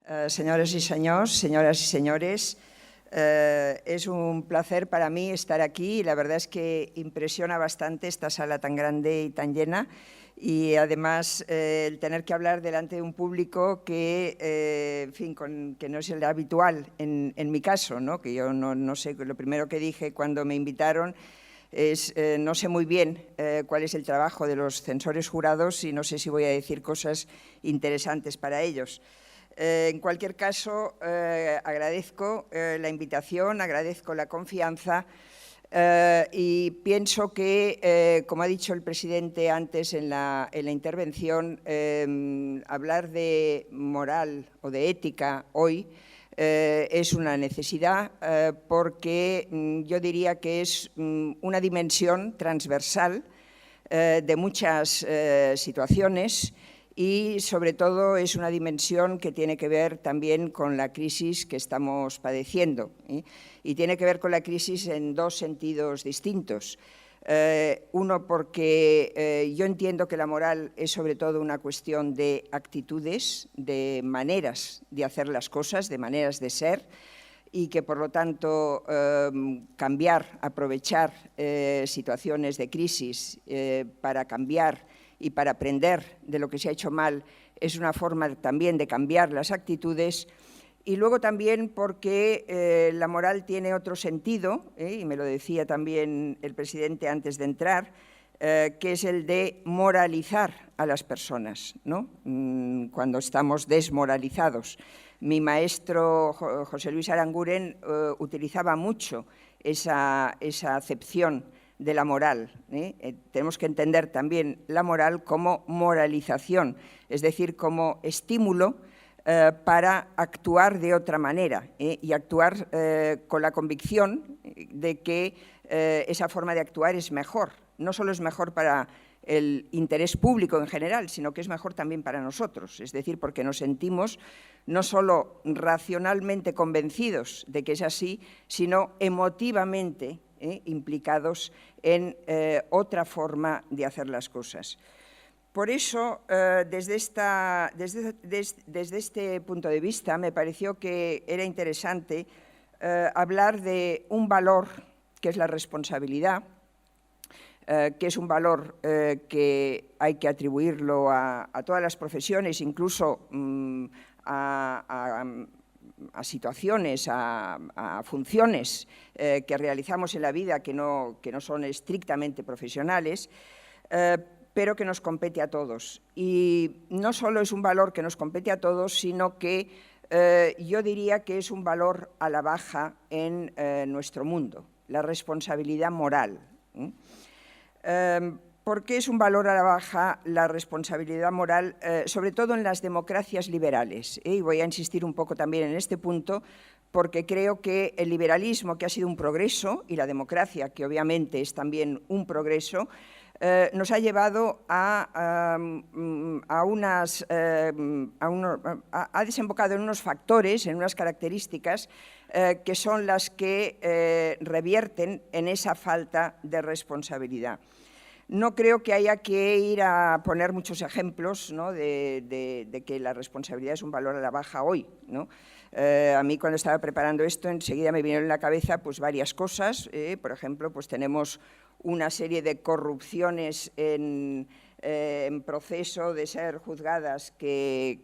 Senyores i senyors, señoras y señores, es un placer para mí estar aquí y la verdad es que impresiona bastante esta sala tan grande y tan llena y además el tener que hablar delante de un público que, en fin, que no es el habitual en mi caso, ¿no? Que yo no sé, lo primero que dije cuando me invitaron es no sé muy bien cuál es el trabajo de los censores jurados y no sé si voy a decir cosas interesantes para ellos. En cualquier caso, agradezco la invitación, agradezco la confianza y pienso que, como ha dicho el presidente antes en la intervención, hablar de moral o de ética hoy es una necesidad porque yo diría que es una dimensión transversal de muchas situaciones y sobre todo es una dimensión que tiene que ver también con la crisis que estamos padeciendo y tiene que ver con la crisis en dos sentidos distintos. Uno porque yo entiendo que la moral es sobre todo una cuestión de actitudes, de maneras de hacer las cosas, de maneras de ser y que por lo tanto cambiar, aprovechar situaciones de crisis para cambiar y para aprender de lo que se ha hecho mal es una forma también de cambiar las actitudes y luego también porque la moral tiene otro sentido, y me lo decía también el presidente antes de entrar, que es el de moralizar a las personas, ¿no? Cuando estamos desmoralizados. Mi maestro José Luis Aranguren utilizaba mucho esa acepción de la moral. Tenemos que entender también la moral como moralización, es decir, como estímulo para actuar de otra manera y actuar con la convicción de que esa forma de actuar es mejor. No solo es mejor para el interés público en general, sino que es mejor también para nosotros, es decir, porque nos sentimos no solo racionalmente convencidos de que es así, sino emotivamente implicados en otra forma de hacer las cosas. Por eso, desde este punto de vista, me pareció que era interesante hablar de un valor que es la responsabilidad, que es un valor que hay que atribuirlo a todas las profesiones, incluso a situaciones, a funciones que realizamos en la vida que no son estrictamente profesionales, pero que nos compete a todos. Y no solo es un valor que nos compete a todos, sino que yo diría que es un valor a la baja en nuestro mundo, la responsabilidad moral. ¿Por qué es un valor a la baja la responsabilidad moral, sobre todo en las democracias liberales? Y voy a insistir un poco también en este punto, porque creo que el liberalismo, que ha sido un progreso, y la democracia, que obviamente es también un progreso, nos ha llevado ha desembocado en unos factores, en unas características que son las que revierten en esa falta de responsabilidad. No creo que haya que ir a poner muchos ejemplos, ¿no? de que la responsabilidad es un valor a la baja hoy, ¿no? A mí cuando estaba preparando esto enseguida me vinieron en la cabeza pues, varias cosas. Por ejemplo, pues tenemos una serie de corrupciones en proceso de ser juzgadas que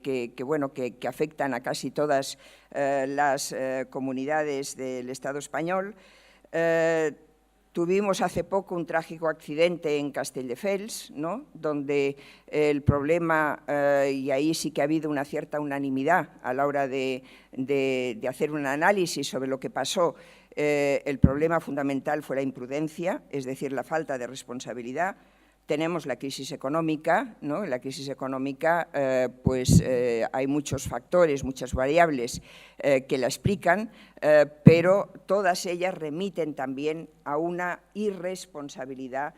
afectan a casi todas las comunidades del Estado español. Tuvimos hace poco un trágico accidente en Castelldefels, ¿no? Donde el problema, y ahí sí que ha habido una cierta unanimidad a la hora de hacer un análisis sobre lo que pasó, el problema fundamental fue la imprudencia, es decir, la falta de responsabilidad. Tenemos la crisis económica, ¿no? En la crisis económica hay muchos factores, muchas variables que la explican, pero todas ellas remiten también a una irresponsabilidad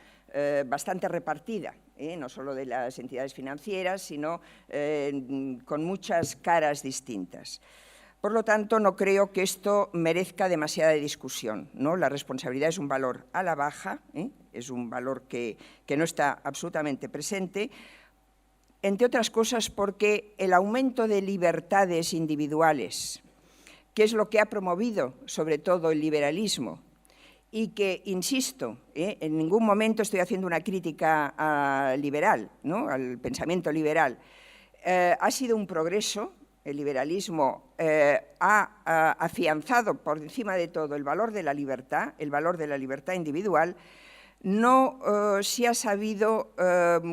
bastante repartida, no solo de las entidades financieras, sino con muchas caras distintas. Por lo tanto, no creo que esto merezca demasiada discusión, ¿no? La responsabilidad es un valor a la baja, es un valor que no está absolutamente presente, entre otras cosas porque el aumento de libertades individuales, que es lo que ha promovido sobre todo el liberalismo, y que, insisto, en ningún momento estoy haciendo una crítica liberal, ¿no?, al pensamiento liberal, ha sido un progreso. El liberalismo ha afianzado por encima de todo el valor de la libertad individual. No se ha sabido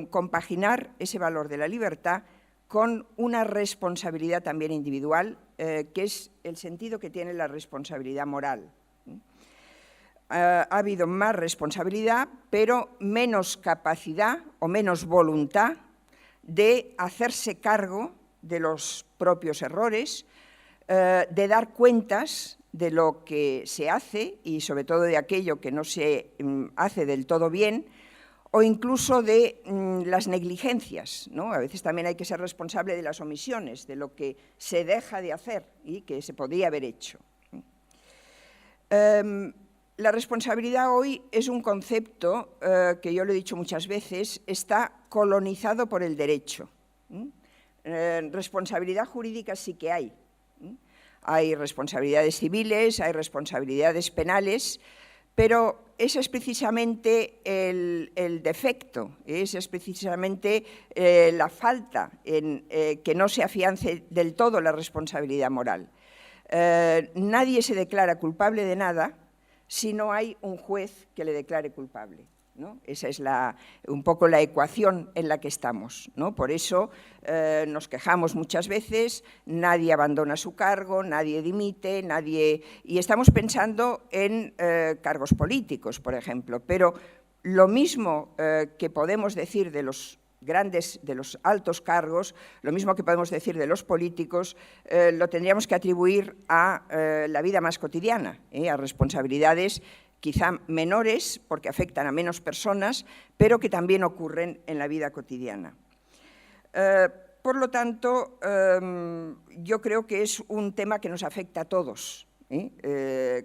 compaginar ese valor de la libertad con una responsabilidad también individual, que es el sentido que tiene la responsabilidad moral. Ha habido más responsabilidad, pero menos capacidad o menos voluntad de hacerse cargo de los propios errores, de dar cuentas de lo que se hace y sobre todo de aquello que no se hace del todo bien, o incluso de las negligencias, ¿no? A veces también hay que ser responsable de las omisiones, de lo que se deja de hacer y que se podría haber hecho. La responsabilidad hoy es un concepto que yo lo he dicho muchas veces, está colonizado por el derecho. Responsabilidad jurídica sí que hay. Hay responsabilidades civiles, hay responsabilidades penales, pero ese es precisamente el defecto, esa es precisamente la falta en que no se afiance del todo la responsabilidad moral. Nadie se declara culpable de nada si no hay un juez que le declare culpable, ¿no? Esa es un poco la ecuación en la que estamos, ¿no? Por eso nos quejamos muchas veces, nadie abandona su cargo, nadie dimite, y estamos pensando en cargos políticos, por ejemplo, pero lo mismo que podemos decir de los altos cargos, lo mismo que podemos decir de los políticos, lo tendríamos que atribuir a la vida más cotidiana, a responsabilidades quizá menores, porque afectan a menos personas, pero que también ocurren en la vida cotidiana. Por lo tanto, yo creo que es un tema que nos afecta a todos.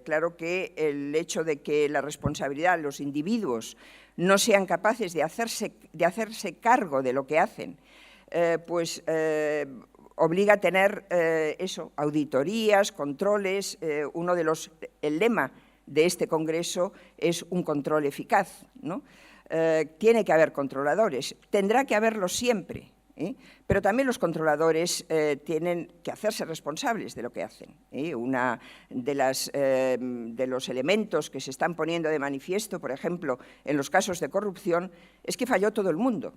Claro que el hecho de que la responsabilidad, los individuos, no sean capaces de hacerse cargo de lo que hacen, pues obliga a tener auditorías, controles. El lema de este Congreso es un control eficaz, ¿no? Tiene que haber controladores, tendrá que haberlos siempre, pero también los controladores tienen que hacerse responsables de lo que hacen. Una de los elementos que se están poniendo de manifiesto, por ejemplo, en los casos de corrupción, es que falló todo el mundo.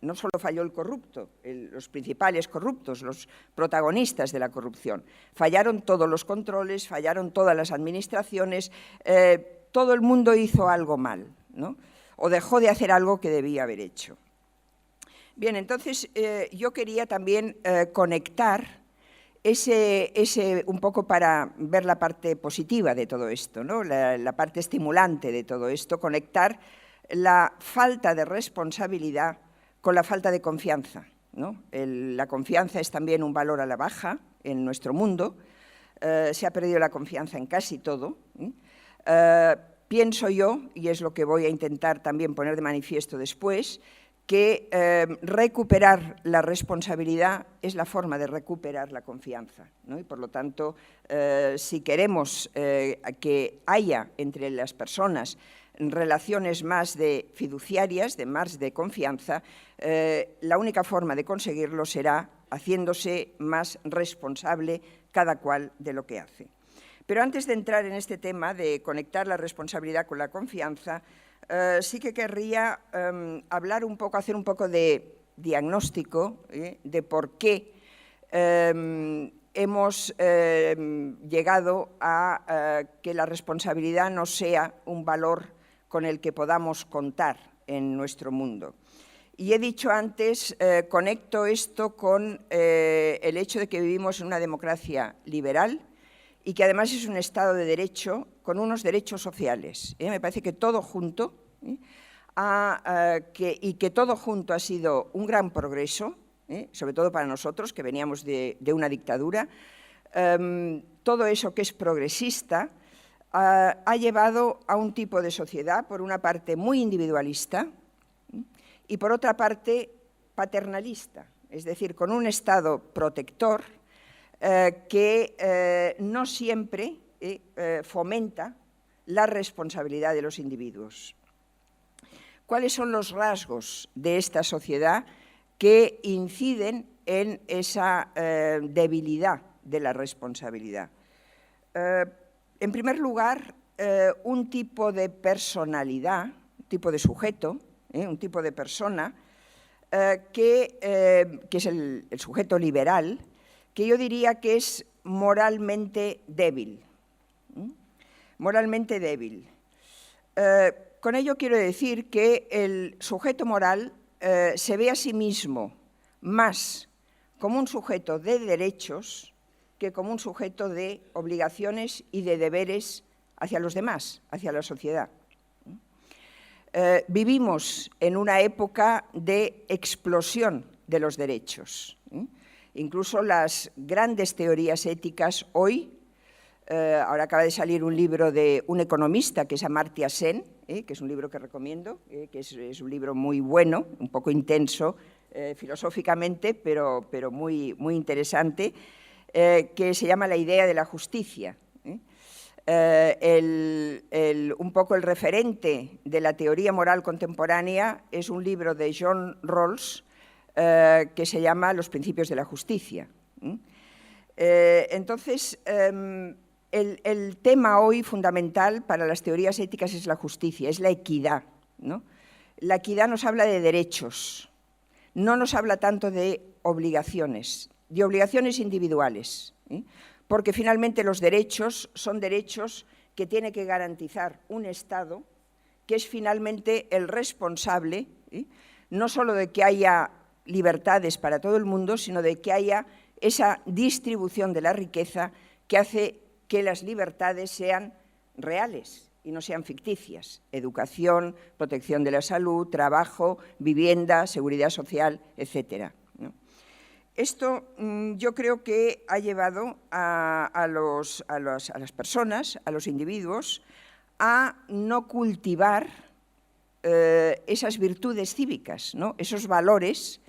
No solo falló el corrupto, los principales corruptos, los protagonistas de la corrupción. Fallaron todos los controles, fallaron todas las administraciones, todo el mundo hizo algo mal, ¿no? O dejó de hacer algo que debía haber hecho. Bien, entonces yo quería también conectar un poco para ver la parte positiva de todo esto, ¿no? La parte estimulante de todo esto, conectar la falta de responsabilidad con la falta de confianza, ¿no? La confianza es también un valor a la baja en nuestro mundo, se ha perdido la confianza en casi todo. Pienso yo, y es lo que voy a intentar también poner de manifiesto después, que recuperar la responsabilidad es la forma de recuperar la confianza, ¿no? Y por lo tanto, si queremos que haya entre las personas relaciones más fiduciarias, más de confianza, la única forma de conseguirlo será haciéndose más responsable cada cual de lo que hace. Pero antes de entrar en este tema de conectar la responsabilidad con la confianza, sí que querría hablar un poco, hacer un poco de diagnóstico de por qué hemos llegado a que la responsabilidad no sea un valor con el que podamos contar en nuestro mundo. Y he dicho antes, conecto esto con el hecho de que vivimos en una democracia liberal y que además es un Estado de Derecho con unos derechos sociales. Me parece que todo junto, que todo junto ha sido un gran progreso, sobre todo para nosotros, que veníamos de una dictadura. Todo eso que es progresista ha llevado a un tipo de sociedad, por una parte, muy individualista y, por otra parte, paternalista, es decir, con un Estado protector que no siempre fomenta la responsabilidad de los individuos. ¿Cuáles son los rasgos de esta sociedad que inciden en esa debilidad de la responsabilidad? En primer lugar, un tipo de personalidad, un tipo de sujeto, un tipo de persona, que es el sujeto liberal, que yo diría que es moralmente débil. Moralmente débil. Con ello quiero decir que el sujeto moral se ve a sí mismo más como un sujeto de derechos que como un sujeto de obligaciones y de deberes hacia los demás, hacia la sociedad. Vivimos en una época de explosión de los derechos. Incluso las grandes teorías éticas hoy, ahora acaba de salir un libro de un economista que es Amartya Sen, que es un libro que recomiendo, que es un libro muy bueno, un poco intenso filosóficamente, pero muy interesante, que se llama La idea de la justicia. Un poco el referente de la teoría moral contemporánea es un libro de John Rawls que se llama Los principios de la justicia. Entonces, el tema hoy fundamental para las teorías éticas es la justicia, es la equidad, ¿no? La equidad nos habla de derechos, no nos habla tanto de obligaciones individuales, porque finalmente los derechos son derechos que tiene que garantizar un Estado que es finalmente el responsable, no solo de que haya libertades para todo el mundo, sino de que haya esa distribución de la riqueza que hace que las libertades sean reales y no sean ficticias. Educación, protección de la salud, trabajo, vivienda, seguridad social, etcétera. Esto yo creo que ha llevado a las personas, a los individuos, a no cultivar esas virtudes cívicas, ¿no? Esos valores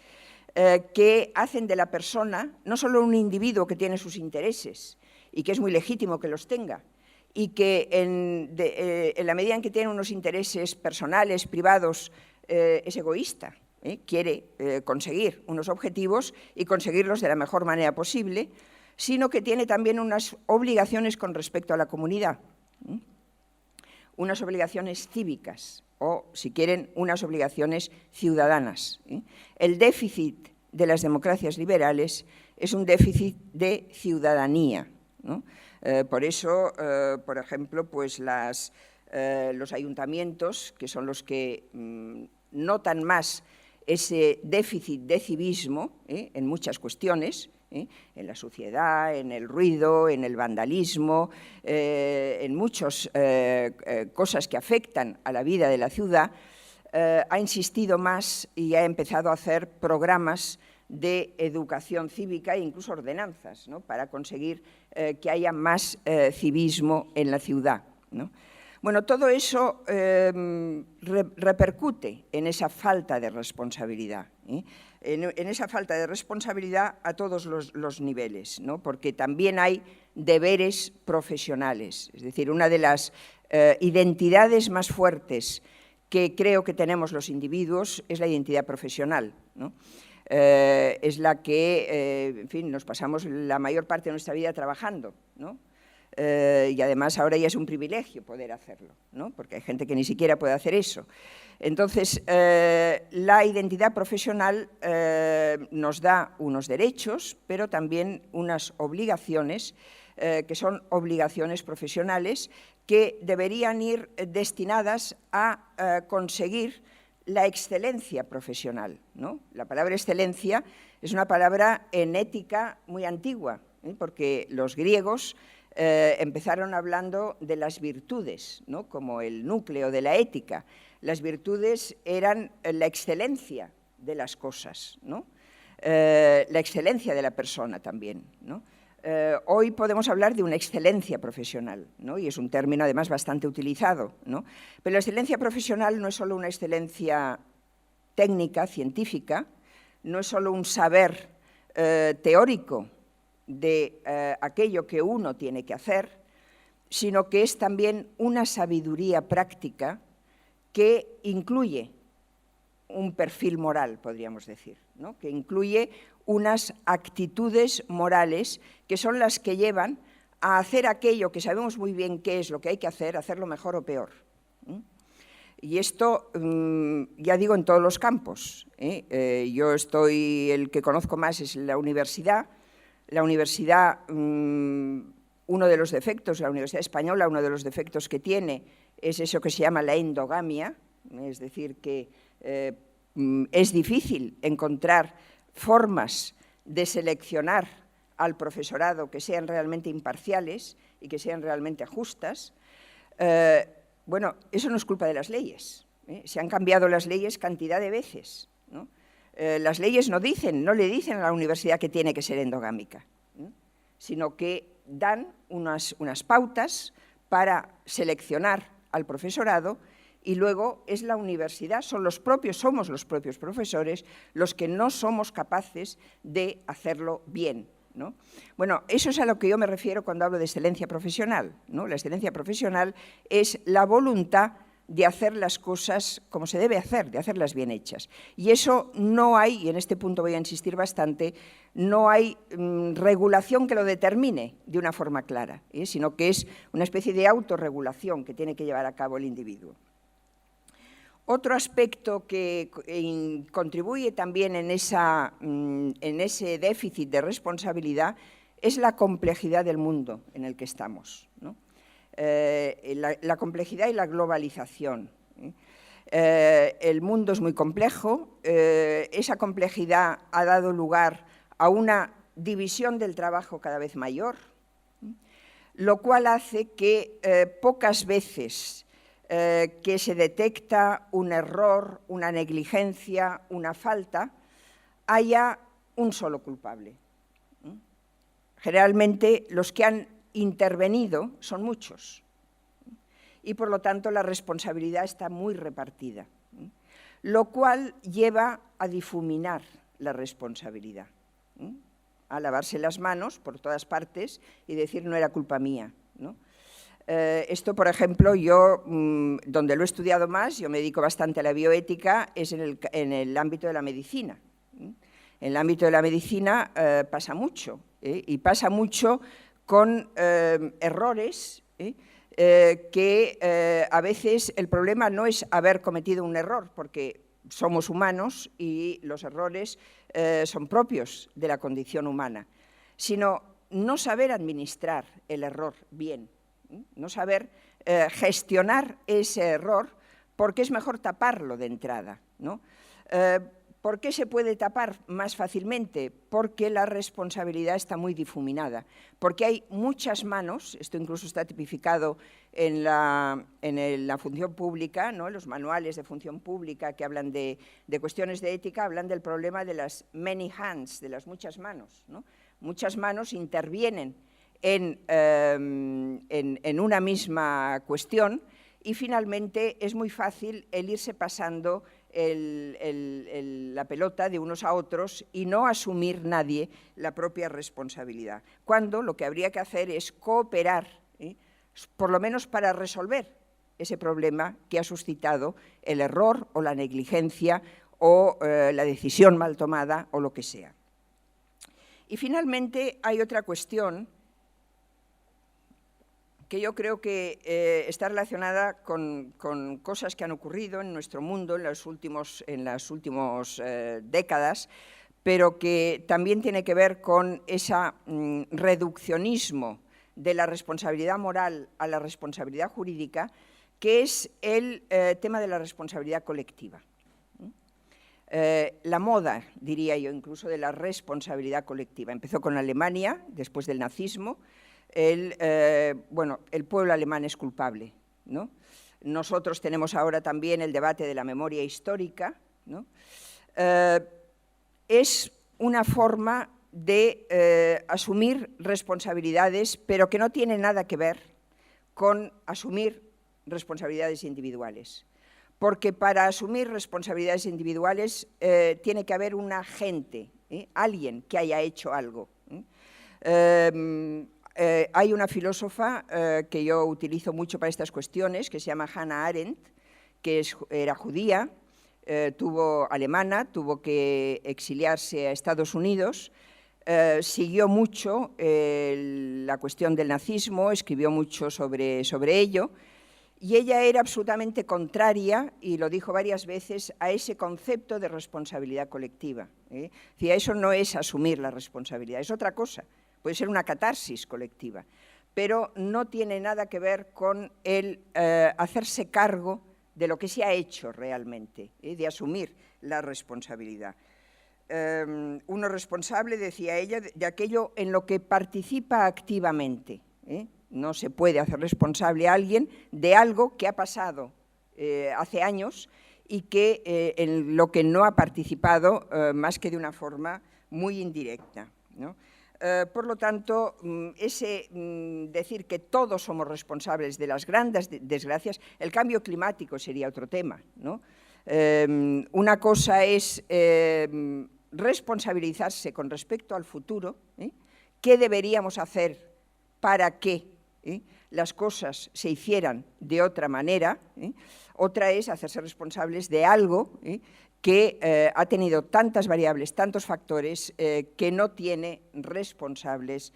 que hacen de la persona no solo un individuo que tiene sus intereses y que es muy legítimo que los tenga, y que en la medida en que tiene unos intereses personales, privados, es egoísta, quiere conseguir unos objetivos y conseguirlos de la mejor manera posible, sino que tiene también unas obligaciones con respecto a la comunidad, unas obligaciones cívicas o, si quieren, unas obligaciones ciudadanas. El déficit de las democracias liberales es un déficit de ciudadanía, ¿no? Por eso, por ejemplo, pues los ayuntamientos, que son los que notan más ese déficit de civismo en muchas cuestiones, en la suciedad, en el ruido, en el vandalismo, en muchas cosas que afectan a la vida de la ciudad, ha insistido más y ha empezado a hacer programas de educación cívica e incluso ordenanzas, ¿no?, para conseguir que haya más civismo en la ciudad, ¿no? Bueno, todo eso repercute en esa falta de responsabilidad, en esa falta de responsabilidad a todos los niveles, ¿no? Porque también hay deberes profesionales. Es decir, una de las identidades más fuertes que creo que tenemos los individuos es la identidad profesional, ¿no? Es la que, en fin, nos pasamos la mayor parte de nuestra vida trabajando, ¿no? Y además ahora ya es un privilegio poder hacerlo, ¿no? Porque hay gente que ni siquiera puede hacer eso. Entonces, la identidad profesional nos da unos derechos, pero también unas obligaciones, que son obligaciones profesionales, que deberían ir destinadas a conseguir la excelencia profesional, ¿no? La palabra excelencia es una palabra en ética muy antigua, porque los griegos empezaron hablando de las virtudes, ¿no?, como el núcleo de la ética. Las virtudes eran la excelencia de las cosas, ¿no? La excelencia de la persona también, ¿no? Hoy podemos hablar de una excelencia profesional, ¿no? Y es un término además bastante utilizado, ¿no? Pero la excelencia profesional no es solo una excelencia técnica, científica, no es solo un saber teórico de aquello que uno tiene que hacer, sino que es también una sabiduría práctica que incluye un perfil moral, podríamos decir, ¿no? Que incluye unas actitudes morales que son las que llevan a hacer aquello que sabemos muy bien qué es lo que hay que hacer, hacerlo mejor o peor. Y esto, ya digo, en todos los campos. Yo el que conozco más es la universidad. La universidad, uno de los defectos, la Universidad Española, uno de los defectos que tiene es eso que se llama la endogamia, es decir, que es difícil encontrar formas de seleccionar al profesorado que sean realmente imparciales y que sean realmente justas. Bueno, eso no es culpa de las leyes. Se han cambiado las leyes cantidad de veces, ¿no? Las leyes no le dicen a la universidad que tiene que ser endogámica, ¿no? Sino que dan unas pautas para seleccionar al profesorado y luego es la universidad, somos los propios profesores los que no somos capaces de hacerlo bien, ¿no? Bueno, eso es a lo que yo me refiero cuando hablo de excelencia profesional, ¿no? La excelencia profesional es la voluntad de hacer las cosas como se debe hacer, de hacerlas bien hechas. Y eso no hay, y en este punto voy a insistir bastante, no hay regulación que lo determine de una forma clara, sino que es una especie de autorregulación que tiene que llevar a cabo el individuo. Otro aspecto que contribuye también en ese déficit de responsabilidad es la complejidad del mundo en el que estamos, ¿no? La complejidad y la globalización. El mundo es muy complejo, esa complejidad ha dado lugar a una división del trabajo cada vez mayor, lo cual hace que pocas veces que se detecta un error, una negligencia, una falta, haya un solo culpable. Generalmente los que han intervenido son muchos y por lo tanto la responsabilidad está muy repartida, lo cual lleva a difuminar la responsabilidad, a lavarse las manos por todas partes y decir no era culpa mía, ¿no? Esto, por ejemplo, yo, donde lo he estudiado más, yo me dedico bastante a la bioética, es en el ámbito de la medicina. En el ámbito de la medicina pasa mucho, y pasa mucho con errores, que a veces el problema no es haber cometido un error, porque somos humanos y los errores son propios de la condición humana, sino no saber administrar el error bien, no saber gestionar ese error, porque es mejor taparlo de entrada, ¿no? ¿Por qué se puede tapar más fácilmente? Porque la responsabilidad está muy difuminada, porque hay muchas manos, esto incluso está tipificado en la función pública, ¿no? Los manuales de función pública que hablan de cuestiones de ética, hablan del problema de las many hands, de las muchas manos, ¿no? Muchas manos intervienen en una misma cuestión y finalmente es muy fácil el irse pasando la pelota de unos a otros y no asumir nadie la propia responsabilidad, cuando lo que habría que hacer es cooperar, por lo menos para resolver ese problema que ha suscitado el error o la negligencia o la decisión mal tomada o lo que sea. Y finalmente hay otra cuestión que yo creo que está relacionada con cosas que han ocurrido en nuestro mundo en las últimas décadas, pero que también tiene que ver con ese reduccionismo de la responsabilidad moral a la responsabilidad jurídica, que es el tema de la responsabilidad colectiva. La moda, diría yo, incluso de la responsabilidad colectiva. Empezó con Alemania, después del nazismo. El pueblo alemán es culpable, ¿no? Nosotros tenemos ahora también el debate de la memoria histórica, ¿no? Es una forma de asumir responsabilidades, pero que no tiene nada que ver con asumir responsabilidades individuales. porque para asumir responsabilidades individuales tiene que haber un agente, alguien que haya hecho algo. Hay una filósofa que yo utilizo mucho para estas cuestiones, que se llama Hannah Arendt, que era judía, alemana, tuvo que exiliarse a Estados Unidos, siguió mucho la cuestión del nazismo, escribió mucho sobre ello, y ella era absolutamente contraria, y lo dijo varias veces, a ese concepto de responsabilidad colectiva. Decía, eso no es asumir la responsabilidad, es otra cosa, puede ser una catarsis colectiva, pero no tiene nada que ver con el hacerse cargo de lo que se ha hecho realmente, de asumir la responsabilidad. Uno responsable, decía ella, de aquello en lo que participa activamente. No se puede hacer responsable a alguien de algo que ha pasado hace años y que en lo que no ha participado más que de una forma muy indirecta, ¿no? Por lo tanto, decir que todos somos responsables de las grandes desgracias, el cambio climático sería otro tema, ¿no? Una cosa es responsabilizarse con respecto al futuro, qué deberíamos hacer para que las cosas se hicieran de otra manera. Otra es hacerse responsables de algo que ha tenido tantas variables, tantos factores, que no tiene responsables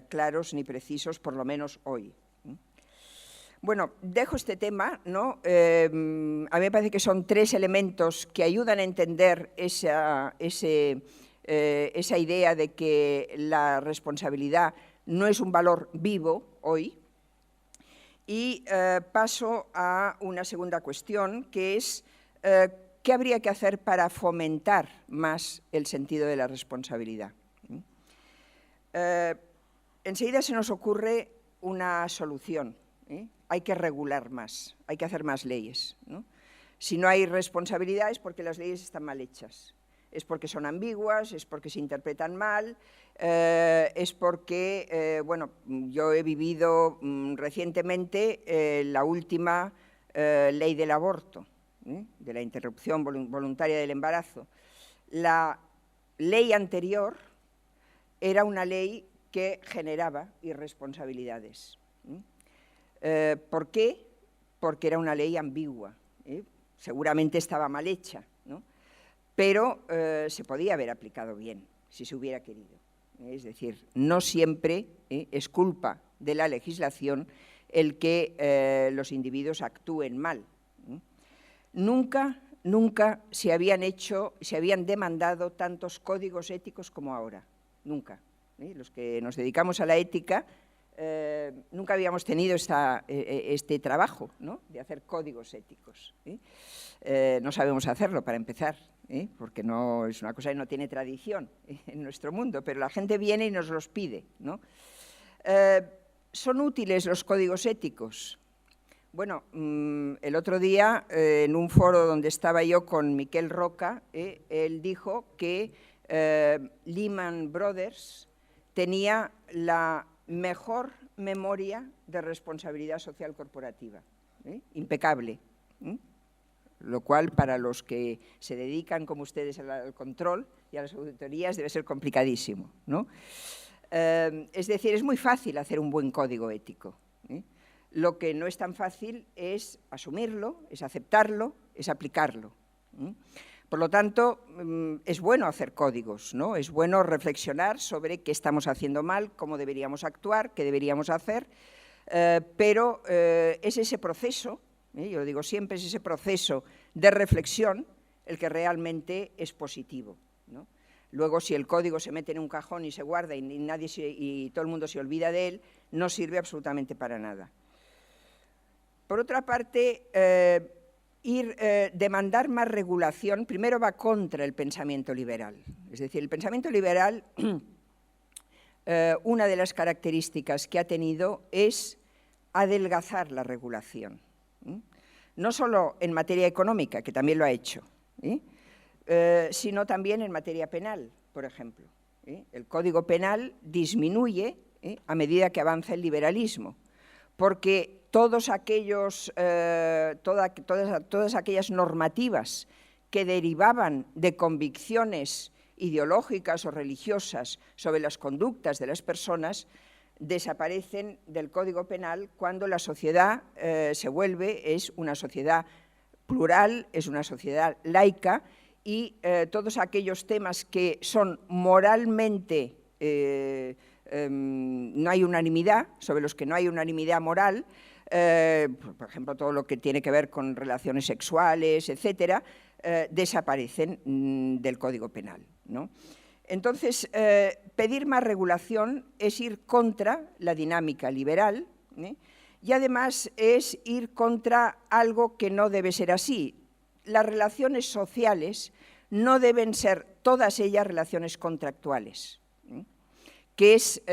claros ni precisos, por lo menos hoy. Bueno, dejo este tema, ¿no? A mí me parece que son tres elementos que ayudan a entender esa idea de que la responsabilidad no es un valor vivo hoy. Y paso a una segunda cuestión, que es ¿qué habría que hacer para fomentar más el sentido de la responsabilidad? Enseguida se nos ocurre una solución. Hay que regular más, hay que hacer más leyes, ¿no? Si no hay responsabilidad es porque las leyes están mal hechas, es porque son ambiguas, es porque se interpretan mal, es porque, bueno, yo he vivido recientemente la última ley del aborto, de la interrupción voluntaria del embarazo. La ley anterior era una ley que generaba irresponsabilidades. ¿Por qué? Porque era una ley ambigua, seguramente estaba mal hecha, ¿no? Pero se podía haber aplicado bien, si se hubiera querido. Es decir, no siempre es culpa de la legislación el que los individuos actúen mal. Nunca se habían demandado tantos códigos éticos como ahora, nunca. Los que nos dedicamos a la ética nunca habíamos tenido este trabajo, ¿no? De hacer códigos éticos. No sabemos hacerlo, para empezar, porque no, es una cosa que no tiene tradición en nuestro mundo, pero la gente viene y nos los pide, ¿no? ¿Son útiles los códigos éticos? Bueno, el otro día, en un foro donde estaba yo con Miquel Roca, él dijo que Lehman Brothers tenía la mejor memoria de responsabilidad social corporativa, impecable, lo cual para los que se dedican, como ustedes, al control y a las auditorías debe ser complicadísimo, ¿no? Es decir, es muy fácil hacer un buen código ético. Lo que no es tan fácil es asumirlo, es aceptarlo, es aplicarlo. Por lo tanto, es bueno hacer códigos, ¿no? Es bueno reflexionar sobre qué estamos haciendo mal, cómo deberíamos actuar, qué deberíamos hacer, pero es ese proceso, yo lo digo siempre, es ese proceso de reflexión el que realmente es positivo, ¿no? Luego, si el código se mete en un cajón y se guarda y todo el mundo se olvida de él, no sirve absolutamente para nada. Por otra parte, demandar más regulación, primero va contra el pensamiento liberal. Es decir, el pensamiento liberal, una de las características que ha tenido es adelgazar la regulación. No solo en materia económica, que también lo ha hecho, sino también en materia penal, por ejemplo. El Código Penal disminuye a medida que avanza el liberalismo, porque todas aquellas normativas que derivaban de convicciones ideológicas o religiosas sobre las conductas de las personas desaparecen del Código Penal cuando la sociedad es una sociedad plural, es una sociedad laica, y todos aquellos temas que son moralmente, no hay unanimidad, sobre los que no hay unanimidad moral, por ejemplo, todo lo que tiene que ver con relaciones sexuales, etcétera, desaparecen del Código Penal, ¿no? Entonces, pedir más regulación es ir contra la dinámica liberal, y además es ir contra algo que no debe ser así. Las relaciones sociales no deben ser todas ellas relaciones contractuales, que es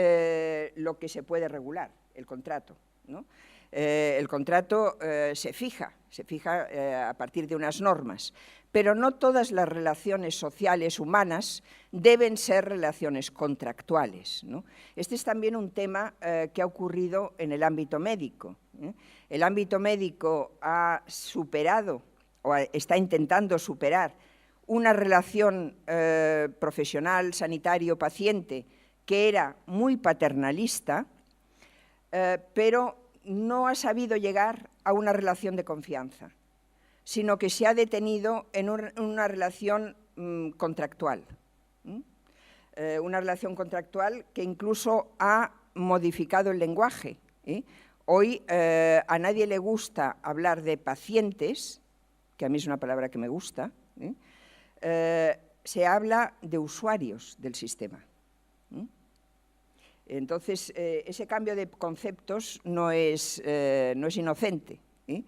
lo que se puede regular, el contrato, ¿no? El contrato se fija a partir de unas normas, pero no todas las relaciones sociales humanas deben ser relaciones contractuales, ¿no? Este es también un tema que ha ocurrido en el ámbito médico, ¿eh? El ámbito médico ha superado o está intentando superar una relación profesional, sanitario-paciente, que era muy paternalista, pero no ha sabido llegar a una relación de confianza, sino que se ha detenido en una relación contractual. Una relación contractual que incluso ha modificado el lenguaje, ¿eh? Hoy a nadie le gusta hablar de pacientes, que a mí es una palabra que me gusta, se habla de usuarios del sistema. Entonces, ese cambio de conceptos no es inocente, ¿eh?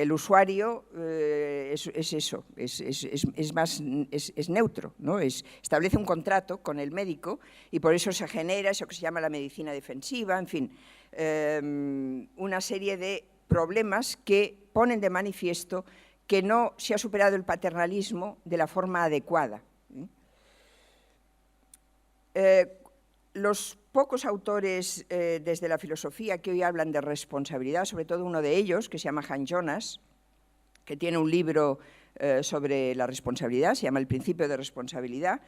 El usuario es eso, es neutro, ¿no? Establece un contrato con el médico y por eso se genera eso que se llama la medicina defensiva, en fin, una serie de problemas que ponen de manifiesto que no se ha superado el paternalismo de la forma adecuada. Los pocos autores desde la filosofía que hoy hablan de responsabilidad, sobre todo uno de ellos, que se llama Han Jonas, que tiene un libro sobre la responsabilidad, se llama El principio de responsabilidad,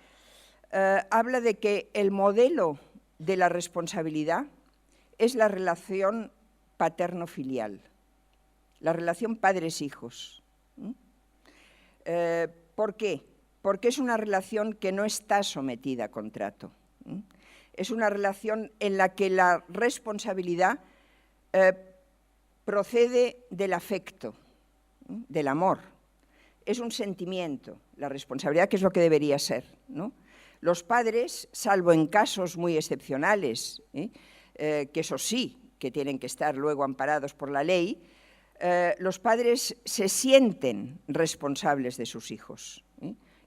habla de que el modelo de la responsabilidad es la relación paterno-filial, la relación padres-hijos. ¿Por qué? Porque es una relación que no está sometida a contrato. Es una relación en la que la responsabilidad procede del afecto, del amor. Es un sentimiento, la responsabilidad, que es lo que debería ser, ¿no? Los padres, salvo en casos muy excepcionales, que eso sí, que tienen que estar luego amparados por la ley, los padres se sienten responsables de sus hijos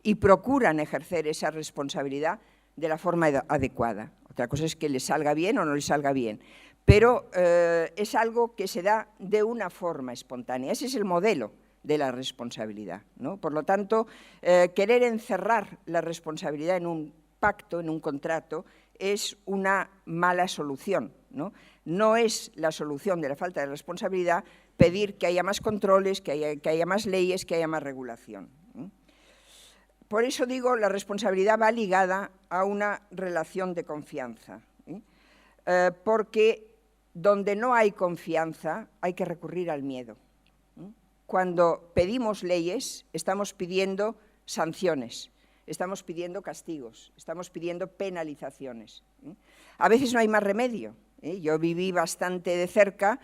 y procuran ejercer esa responsabilidad de la forma adecuada. Otra cosa es que les salga bien o no les salga bien, pero es algo que se da de una forma espontánea. Ese es el modelo de la responsabilidad, ¿no? Por lo tanto, querer encerrar la responsabilidad en un pacto, en un contrato, es una mala solución, ¿no? No es la solución de la falta de responsabilidad pedir que haya más controles, que haya más leyes, que haya más regulación. Por eso digo, la responsabilidad va ligada a una relación de confianza, porque donde no hay confianza hay que recurrir al miedo. Cuando pedimos leyes, estamos pidiendo sanciones, estamos pidiendo castigos, estamos pidiendo penalizaciones. A veces no hay más remedio. Yo viví bastante de cerca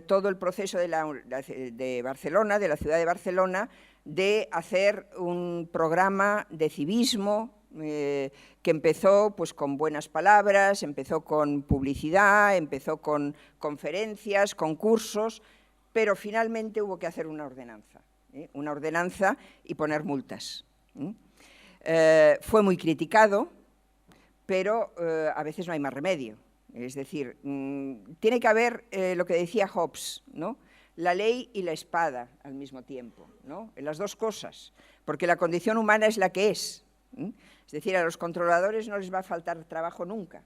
todo el proceso de Barcelona, de la ciudad de Barcelona, de hacer un programa de civismo que empezó pues, con buenas palabras, empezó con publicidad, empezó con conferencias, concursos, pero finalmente hubo que hacer una ordenanza y poner multas. Fue muy criticado, pero a veces no hay más remedio. Es decir, tiene que haber lo que decía Hobbes, ¿no? La ley y la espada al mismo tiempo, ¿no? En las dos cosas, porque la condición humana es la que es. Es decir, a los controladores no les va a faltar trabajo nunca,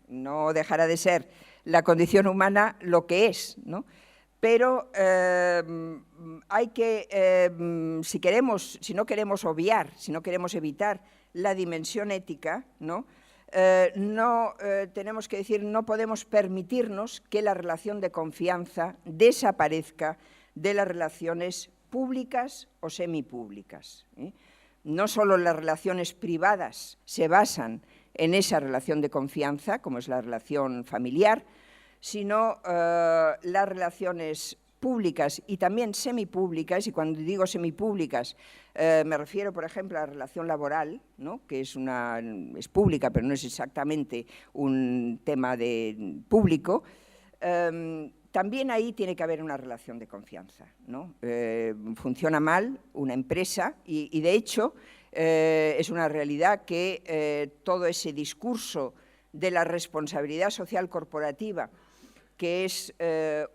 No dejará de ser la condición humana lo que es, ¿no? Pero hay que, si no queremos obviar, si no queremos evitar la dimensión ética, ¿no? Tenemos que decir, no podemos permitirnos que la relación de confianza desaparezca de las relaciones públicas o semipúblicas. No solo las relaciones privadas se basan en esa relación de confianza, como es la relación familiar, sino las relaciones públicas y también semipúblicas, y cuando digo semipúblicas me refiero, por ejemplo, a la relación laboral, ¿no? Que es pública, pero no es exactamente un tema público. También ahí tiene que haber una relación de confianza, ¿no? Funciona mal una empresa y de hecho, es una realidad que todo ese discurso de la responsabilidad social corporativa, que es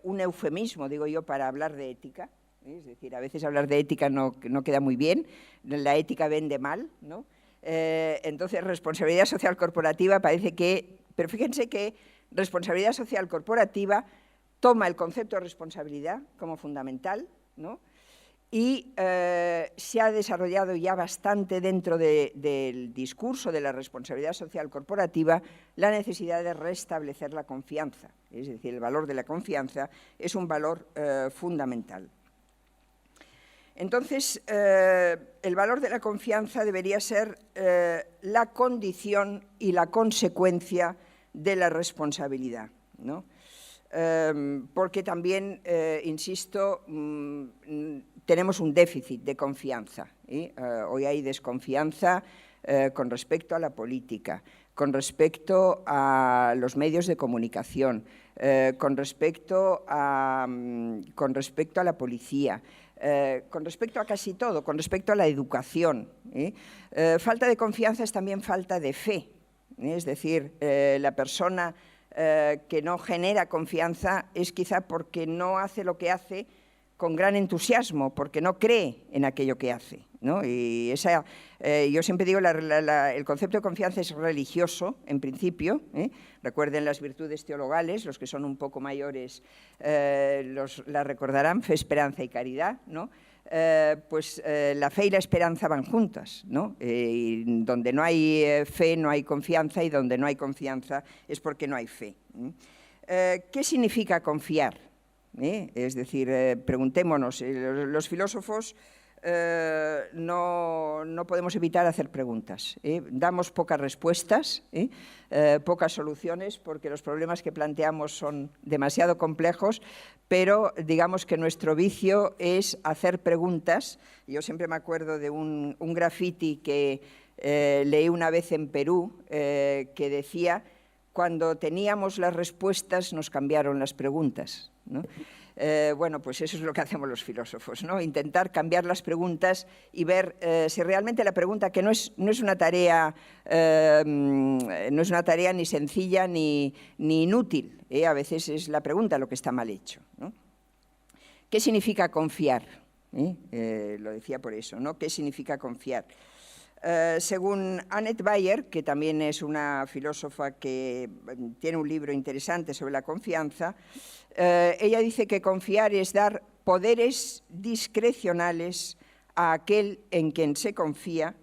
un eufemismo, digo yo, para hablar de ética, es decir, a veces hablar de ética no queda muy bien, la ética vende mal, ¿no? Entonces, responsabilidad social corporativa parece que, pero fíjense que responsabilidad social corporativa toma el concepto de responsabilidad como fundamental, ¿no? Y se ha desarrollado ya bastante dentro del discurso de la responsabilidad social corporativa la necesidad de restablecer la confianza. Es decir, el valor de la confianza es un valor fundamental. Entonces, el valor de la confianza debería ser la condición y la consecuencia de la responsabilidad, ¿no? Porque también, insisto, tenemos un déficit de confianza. Hoy hay desconfianza con respecto a la política, con respecto a los medios de comunicación, con respecto a la policía, con respecto a casi todo, con respecto a la educación. Falta de confianza es también falta de fe. Es decir, la persona que no genera confianza es quizá porque no hace lo que hace con gran entusiasmo, porque no cree en aquello que hace, ¿no? Y yo siempre digo, el concepto de confianza es religioso, en principio. Recuerden las virtudes teologales, los que son un poco mayores la recordarán, fe, esperanza y caridad, ¿no? La fe y la esperanza van juntas, ¿no? Y donde no hay fe no hay confianza, y donde no hay confianza es porque no hay fe. ¿Qué significa confiar? Es decir, preguntémonos, los filósofos no podemos evitar hacer preguntas. Damos pocas respuestas, pocas soluciones, porque los problemas que planteamos son demasiado complejos, pero digamos que nuestro vicio es hacer preguntas. Yo siempre me acuerdo de un graffiti que leí una vez en Perú, que decía: cuando teníamos las respuestas nos cambiaron las preguntas, ¿no? Bueno, pues eso es lo que hacemos los filósofos, ¿no? Intentar cambiar las preguntas y ver si realmente la pregunta, que no es una tarea ni sencilla ni inútil, a veces es la pregunta lo que está mal hecho, ¿no? ¿Qué significa confiar? Lo decía por eso, ¿no? ¿Qué significa confiar? Según Annette Bayer, que también es una filósofa que tiene un libro interesante sobre la confianza, ella dice que confiar es dar poderes discrecionales a aquel en quien se confía,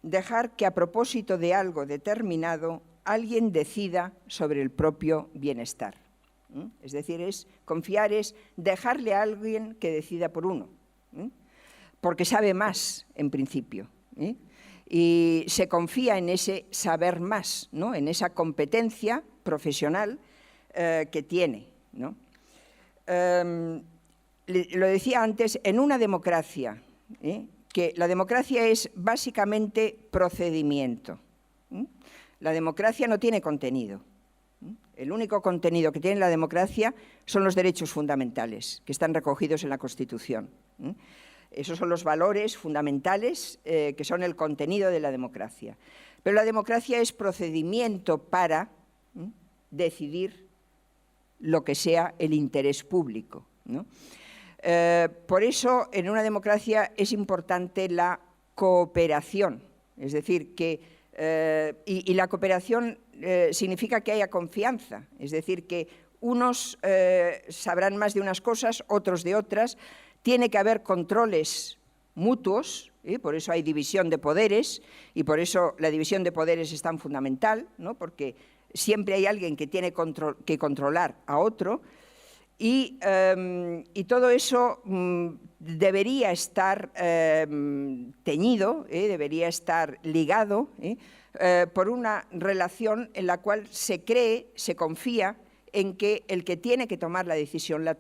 dejar que a propósito de algo determinado alguien decida sobre el propio bienestar. Es decir, confiar es dejarle a alguien que decida por uno, porque sabe más en principio. Y se confía en ese saber más, ¿no? En esa competencia profesional que tiene, ¿no? Lo decía antes, en una democracia, que la democracia es básicamente procedimiento. La democracia no tiene contenido. El único contenido que tiene la democracia son los derechos fundamentales, que están recogidos en la Constitución. Esos son los valores fundamentales que son el contenido de la democracia. Pero la democracia es procedimiento para decidir lo que sea el interés público, ¿no? Por eso, en una democracia es importante la cooperación, es decir, que y la cooperación significa que haya confianza, es decir, que unos sabrán más de unas cosas, otros de otras. Tiene que haber controles mutuos, por eso hay división de poderes y por eso la división de poderes es tan fundamental, ¿no? Porque siempre hay alguien que tiene que controlar a otro y todo eso debería estar teñido, debería estar ligado por una relación en la cual se cree, se confía en que el que tiene que tomar la decisión la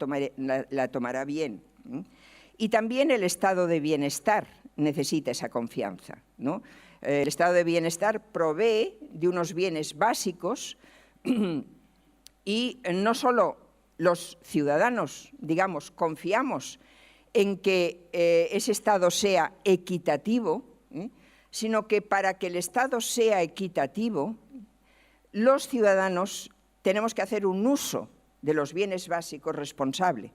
tomará bien. Y también el estado de bienestar necesita esa confianza, ¿no? El estado de bienestar provee de unos bienes básicos y no solo los ciudadanos, digamos, confiamos en que ese estado sea equitativo, sino que para que el estado sea equitativo, los ciudadanos tenemos que hacer un uso de los bienes básicos responsable.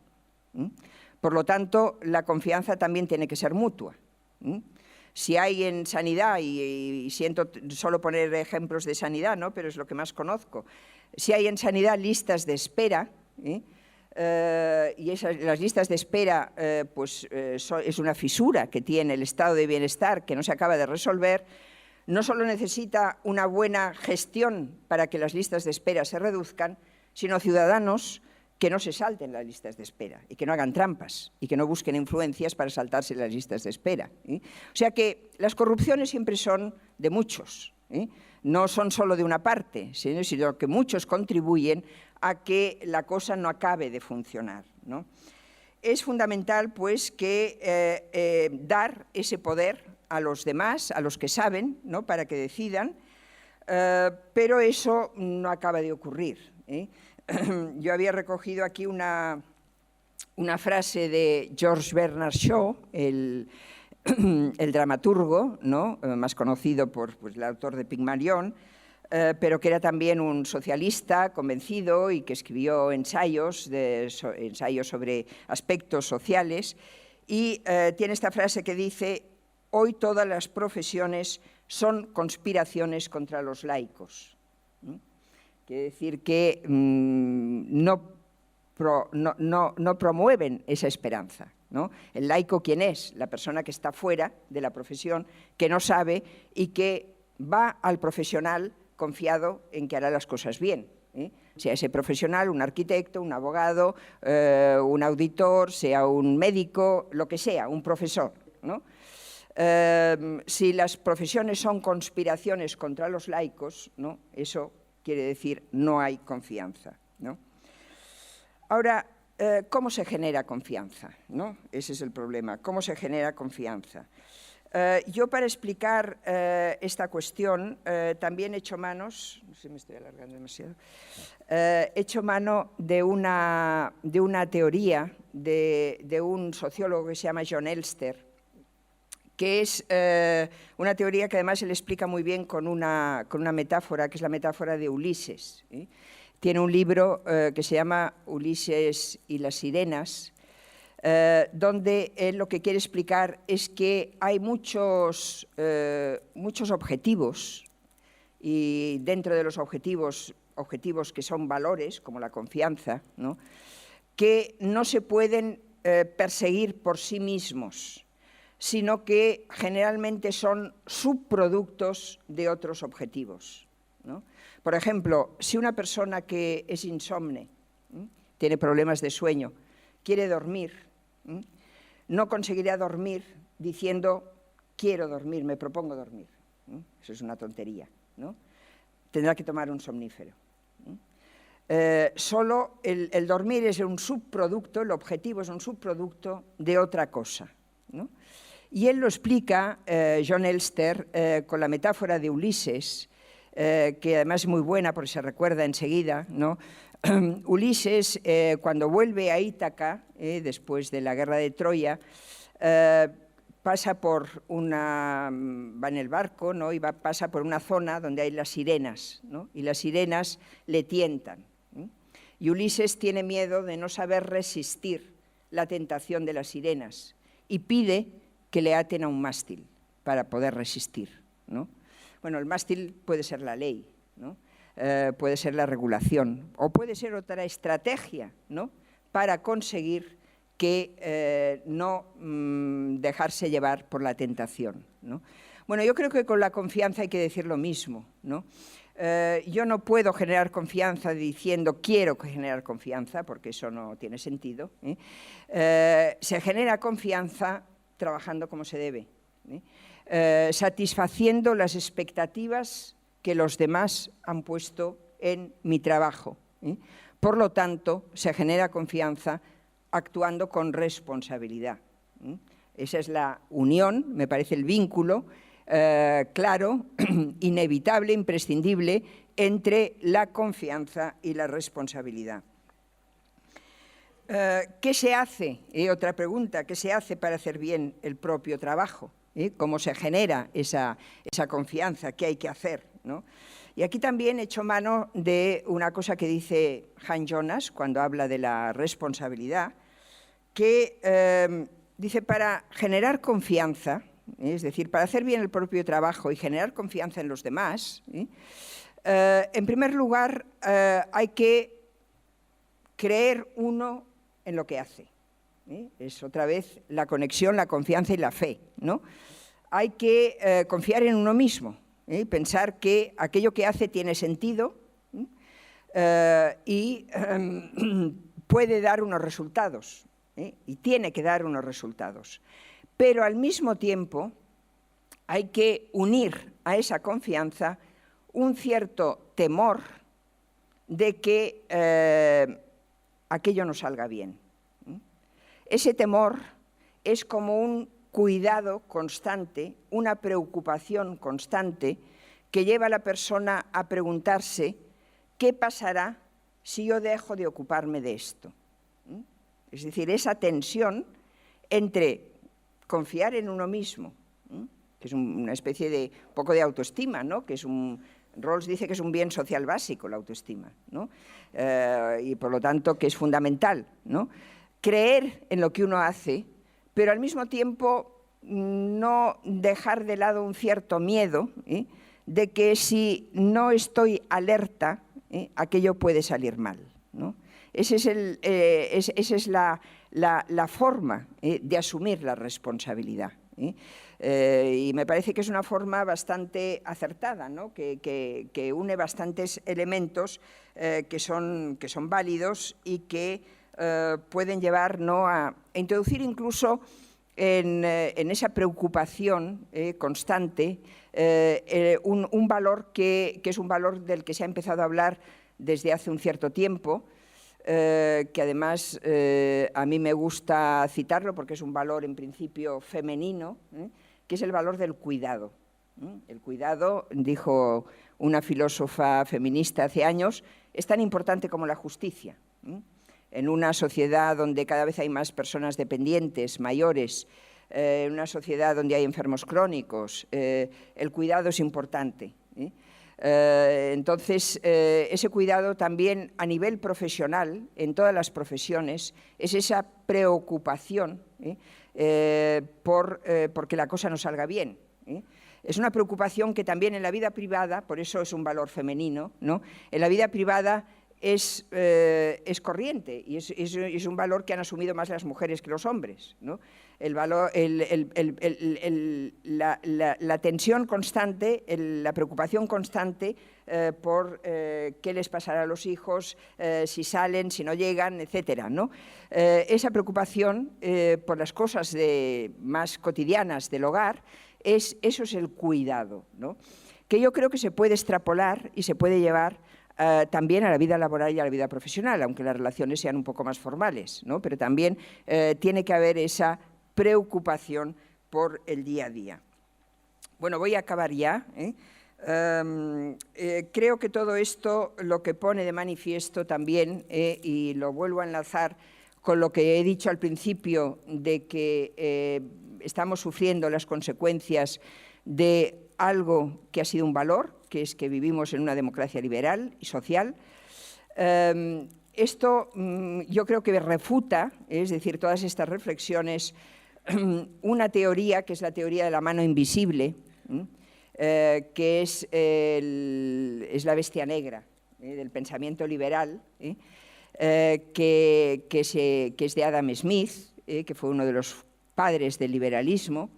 Por lo tanto, la confianza también tiene que ser mutua. Si hay en sanidad, y siento solo poner ejemplos de sanidad, ¿no? Pero es lo que más conozco, si hay en sanidad listas de espera, y las listas de espera es una fisura que tiene el estado de bienestar que no se acaba de resolver, no solo necesita una buena gestión para que las listas de espera se reduzcan, sino ciudadanos que no se salten las listas de espera y que no hagan trampas y que no busquen influencias para saltarse las listas de espera. O sea que las corrupciones siempre son de muchos, no son solo de una parte, sino que muchos contribuyen a que la cosa no acabe de funcionar, ¿no? Es fundamental, pues, que dar ese poder a los demás, a los que saben, ¿no? Para que decidan, pero eso no acaba de ocurrir. Yo había recogido aquí una frase de George Bernard Shaw, el dramaturgo, ¿no? Más conocido por el autor de Pigmalión, pero que era también un socialista convencido y que escribió ensayos sobre aspectos sociales, y tiene esta frase que dice: hoy todas las profesiones son conspiraciones contra los laicos. Quiere decir que no promueven esa esperanza, ¿no? El laico, ¿quién es? La persona que está fuera de la profesión, que no sabe y que va al profesional confiado en que hará las cosas bien. Sea ese profesional un arquitecto, un abogado, un auditor, sea un médico, lo que sea, un profesor, ¿no? Si las profesiones son conspiraciones contra los laicos, ¿no? Eso quiere decir no hay confianza, ¿no? Ahora, ¿cómo se genera confianza, ¿no? Ese es el problema. ¿Cómo se genera confianza? Yo, para explicar esta cuestión, también he hecho manos, no sé si me estoy alargando demasiado, he hecho mano de una teoría de un sociólogo que se llama John Elster, que es una teoría que además él explica muy bien con una metáfora, que es la metáfora de Ulises. Tiene un libro que se llama Ulises y las sirenas, donde él lo que quiere explicar es que hay muchos objetivos, y dentro de los objetivos que son valores, como la confianza, ¿no? Que no se pueden perseguir por sí mismos, sino que generalmente son subproductos de otros objetivos, ¿no? Por ejemplo, si una persona que es insomne, tiene problemas de sueño, quiere dormir, no conseguirá dormir diciendo quiero dormir, me propongo dormir. Eso es una tontería, ¿no? Tendrá que tomar un somnífero. Solo el dormir es un subproducto, el objetivo es un subproducto de otra cosa, ¿no? Y él lo explica, John Elster, con la metáfora de Ulises, que además es muy buena porque se recuerda enseguida, ¿no? Ulises, cuando vuelve a Ítaca, después de la guerra de Troya, pasa por va en el barco, ¿no? Y pasa por una zona donde hay las sirenas, ¿no? Y las sirenas le tientan, ¿no? Y Ulises tiene miedo de no saber resistir la tentación de las sirenas y pide que le aten a un mástil para poder resistir, ¿no? Bueno, el mástil puede ser la ley, ¿no? puede ser la regulación o puede ser otra estrategia, ¿no?, para conseguir que no dejarse llevar por la tentación, ¿no? Bueno, yo creo que con la confianza hay que decir lo mismo, ¿no? Yo no puedo generar confianza diciendo quiero generar confianza, porque eso no tiene sentido, ¿eh? Se genera confianza trabajando como se debe, satisfaciendo las expectativas que los demás han puesto en mi trabajo, ¿eh? Por lo tanto, se genera confianza actuando con responsabilidad, ¿eh? Esa es la unión, me parece el vínculo claro, inevitable, imprescindible entre la confianza y la responsabilidad. ¿Qué se hace? Otra pregunta, ¿qué se hace para hacer bien el propio trabajo? ¿Cómo se genera esa confianza? ¿Qué hay que hacer, ¿no? Y aquí también he hecho mano de una cosa que dice Han Jonas cuando habla de la responsabilidad, que dice, para generar confianza, es decir, para hacer bien el propio trabajo y generar confianza en los demás, en primer lugar hay que creer uno en lo que hace. Es otra vez la conexión, la confianza y la fe, ¿no? Hay que confiar en uno mismo, pensar que aquello que hace tiene sentido y puede dar unos resultados, y tiene que dar unos resultados. Pero al mismo tiempo hay que unir a esa confianza un cierto temor de que aquello no salga bien. Ese temor es como un cuidado constante, una preocupación constante que lleva a la persona a preguntarse ¿qué pasará si yo dejo de ocuparme de esto? Es decir, esa tensión entre confiar en uno mismo, que es una especie de poco de autoestima, ¿no?, que es Rawls dice que es un bien social básico la autoestima, ¿no? Y por lo tanto que es fundamental, ¿no? Creer en lo que uno hace, pero al mismo tiempo no dejar de lado un cierto miedo, de que si no estoy alerta, aquello puede salir mal, ¿no? Esa es la forma de asumir la responsabilidad. Y me parece que es una forma bastante acertada, ¿no?, que une bastantes elementos que son válidos y que pueden llevar, ¿no?, a introducir incluso en esa preocupación constante un valor que es un valor del que se ha empezado a hablar desde hace un cierto tiempo, que además a mí me gusta citarlo porque es un valor en principio femenino, que es el valor del cuidado. El cuidado, dijo una filósofa feminista hace años, es tan importante como la justicia. En una sociedad donde cada vez hay más personas dependientes, mayores, en una sociedad donde hay enfermos crónicos, el cuidado es importante. Entonces, ese cuidado también a nivel profesional, en todas las profesiones, es esa preocupación por que la cosa no salga bien. Es una preocupación que también en la vida privada, por eso es un valor femenino, ¿no?, en la vida privada es corriente y es un valor que han asumido más las mujeres que los hombres, ¿no? La tensión constante, la preocupación constante por qué les pasará a los hijos, si salen, si no llegan, etcétera, ¿no? Esa preocupación por las cosas más cotidianas del hogar, eso es el cuidado, ¿no?, que yo creo que se puede extrapolar y se puede llevar también a la vida laboral y a la vida profesional, aunque las relaciones sean un poco más formales, ¿no?, pero también tiene que haber esa preocupación por el día a día. Bueno, voy a acabar ya. Creo que todo esto lo que pone de manifiesto también, y lo vuelvo a enlazar con lo que he dicho al principio, de que estamos sufriendo las consecuencias de algo que ha sido un valor, que es que vivimos en una democracia liberal y social. Esto yo creo que refuta, es decir, todas estas reflexiones, una teoría que es la teoría de la mano invisible, que es la bestia negra del pensamiento liberal, que es de Adam Smith, que fue uno de los padres del liberalismo,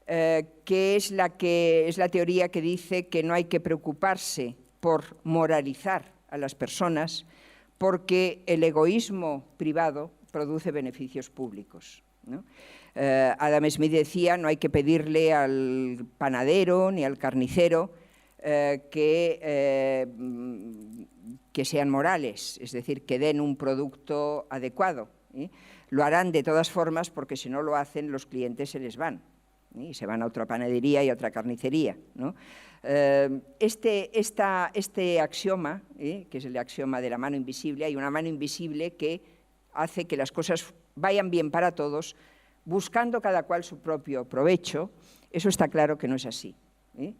que es la teoría que dice que no hay que preocuparse por moralizar a las personas porque el egoísmo privado produce beneficios públicos, ¿no? Adam Smith decía: no hay que pedirle al panadero ni al carnicero que sean morales, es decir, que den un producto adecuado. Lo harán de todas formas, porque si no lo hacen, los clientes se les van y se van a otra panadería y a otra carnicería, ¿no? Este axioma, que es el axioma de la mano invisible, hay una mano invisible que hace que las cosas vayan bien para todos, buscando cada cual su propio provecho. Eso está claro que no es así,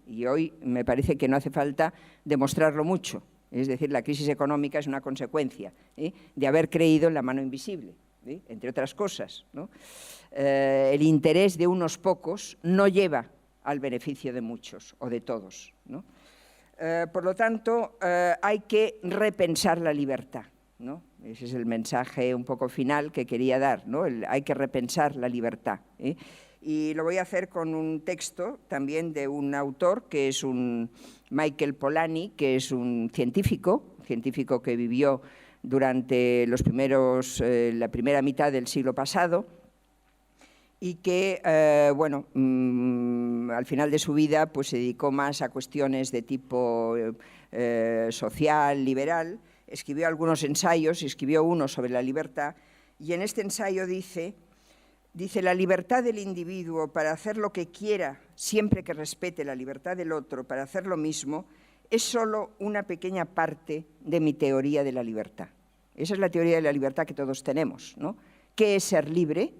y hoy me parece que no hace falta demostrarlo mucho. Es decir, la crisis económica es una consecuencia de haber creído en la mano invisible, entre otras cosas, ¿no? El interés de unos pocos no lleva al beneficio de muchos o de todos, ¿no? Por lo tanto, hay que repensar la libertad, ¿no? Ese es el mensaje un poco final que quería dar, ¿no? Hay que repensar la libertad, y lo voy a hacer con un texto también de un autor que es un Michael Polanyi, que es un científico que vivió durante la primera mitad del siglo pasado y que, al final de su vida pues, se dedicó más a cuestiones de tipo social, liberal. Escribió algunos ensayos, escribió uno sobre la libertad, y en este ensayo dice: la libertad del individuo para hacer lo que quiera, siempre que respete la libertad del otro, para hacer lo mismo, es solo una pequeña parte de mi teoría de la libertad. Esa es la teoría de la libertad que todos tenemos, ¿no? ¿Qué es ser libre?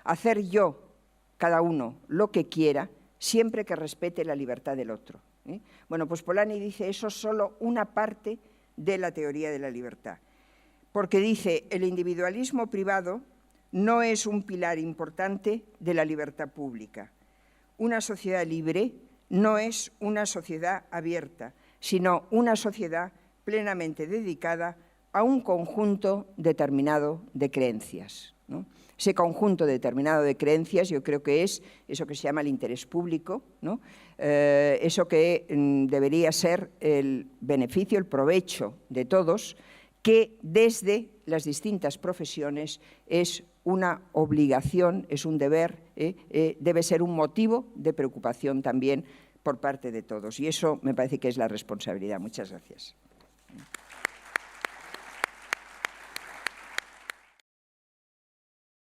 Hacer yo, cada uno, lo que quiera, siempre que respete la libertad del otro. Bueno, pues Polanyi dice: eso es solo una parte de la teoría de la libertad. Porque dice: el individualismo privado no es un pilar importante de la libertad pública. Una sociedad libre no es una sociedad abierta, sino una sociedad plenamente dedicada a un conjunto determinado de creencias, ¿no? Ese conjunto determinado de creencias yo creo que es eso que se llama el interés público, ¿no? Eso que debería ser el beneficio, el provecho de todos, que desde las distintas profesiones es una obligación, es un deber, debe ser un motivo de preocupación también por parte de todos. Y eso me parece que es la responsabilidad. Muchas gracias.